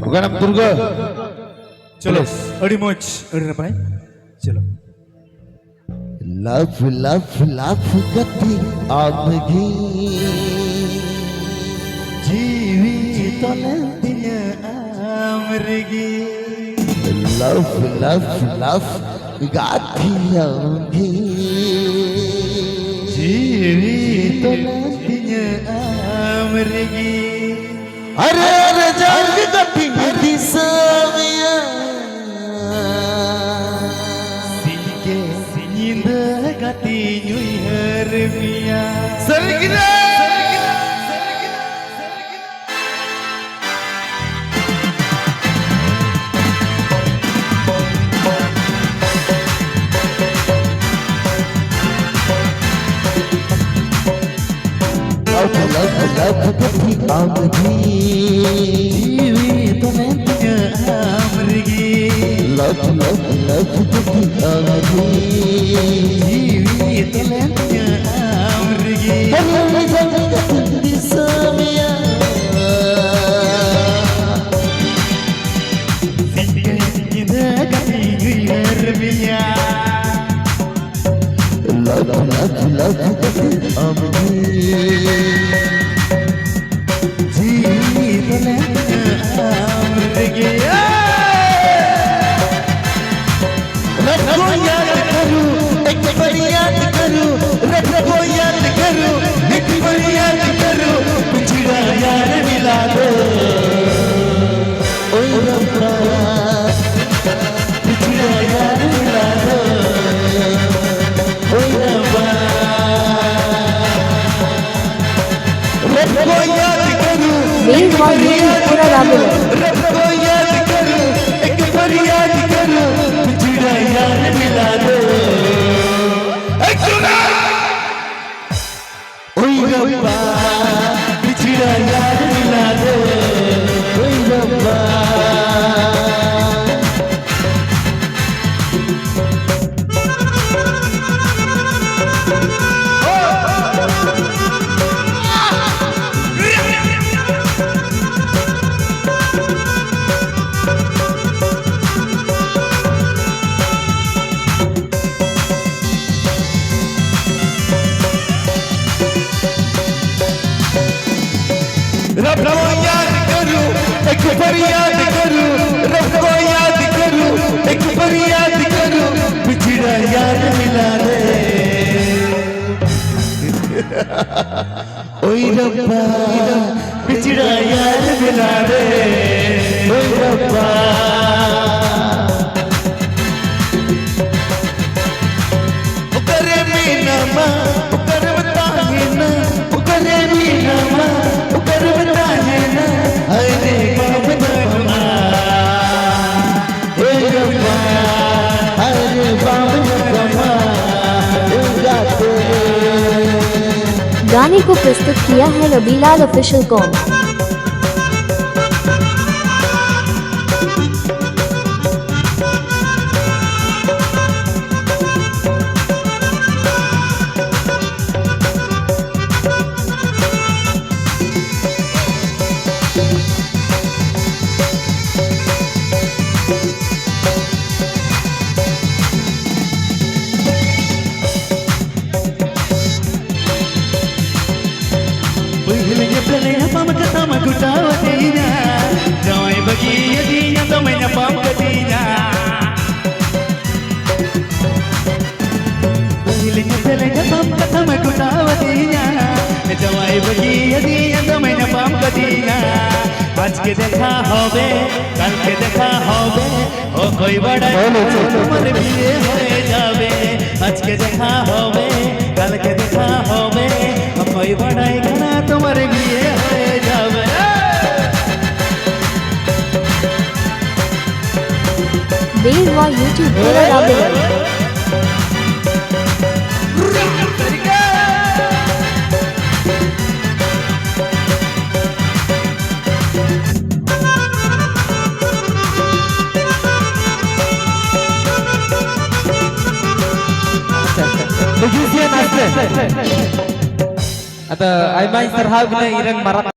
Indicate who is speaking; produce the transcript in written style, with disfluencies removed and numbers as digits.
Speaker 1: Bukan Durga.
Speaker 2: चलो अड़ी मोच अड़ी नपाय चलो
Speaker 3: लफ लफ लफ गति आमगी
Speaker 2: जीवितोलंदिन आमरगी
Speaker 3: लफ लफ लफ गति आमगी
Speaker 2: जीवितोलंदिन आमरगी
Speaker 3: अरे अरे जान गति दिसामिया
Speaker 2: सिंगे सिंद गति न्यूई हरमिया
Speaker 3: सरगिना लव लव गति आमगी
Speaker 2: जीवितोलंदिन आमरगी
Speaker 3: लव लव लव गति आमगी
Speaker 2: जीवितोलंदिन आमरगी
Speaker 3: अरे जान गति दिसामिया
Speaker 2: सिंगे सिंद गति न्यूई हरमिया
Speaker 3: लव लव लव गति आमगी रब को याद करूं एक बार याद करूं रब को याद करूं एक बार याद करूं पिछड़ा यार मिला दो ओए रब्बा पिछड़ा यार मिला दो ओए रब्बा रब को याद करूं
Speaker 4: मेन वॉल्यूम पूरा लागू है।
Speaker 3: रब को याद करूं एक बार याद करूं पिछड़ा यार मिला दो ओए रब्बा पिछड़ा यार मिला दो ओए रब्बा रब को याद करूं एक बार याद करूं रब को याद करूं एक बार याद करूं पिछड़ा याद मिला दे ओए रब्बा पिछड़ा याद मिला दे ओए रब्बा उकरे मीना मा उकरे बताए ना उकरे मीना मा उकरे बताए ना अरे बाप रमा ओए रब्बा अरे बाप रमा गाते
Speaker 4: गाने को प्रस्तुत किया है रबीलाल ऑफिशियल कॉम।
Speaker 2: गुटावतीना जवाई बगी यदीना तो मैंने पाम कटीना पहले पाम कथा मैं गुटावतीना जवाई बगी यदीना तो मैंने पाम कटीना आज के देखा होवे कल के देखा होवे ओ कोई बड़ा तुम्हारे बिये होए जावे आज के देखा होवे कल के देखा होवे ओ कोई बड़ा घना तुम्हारे बिये होए जावे
Speaker 4: मेन वॉल यूट्यूब पूरा लागू है।
Speaker 1: Begitu ya Nasre. Atau Aimai Sarhab na irang marat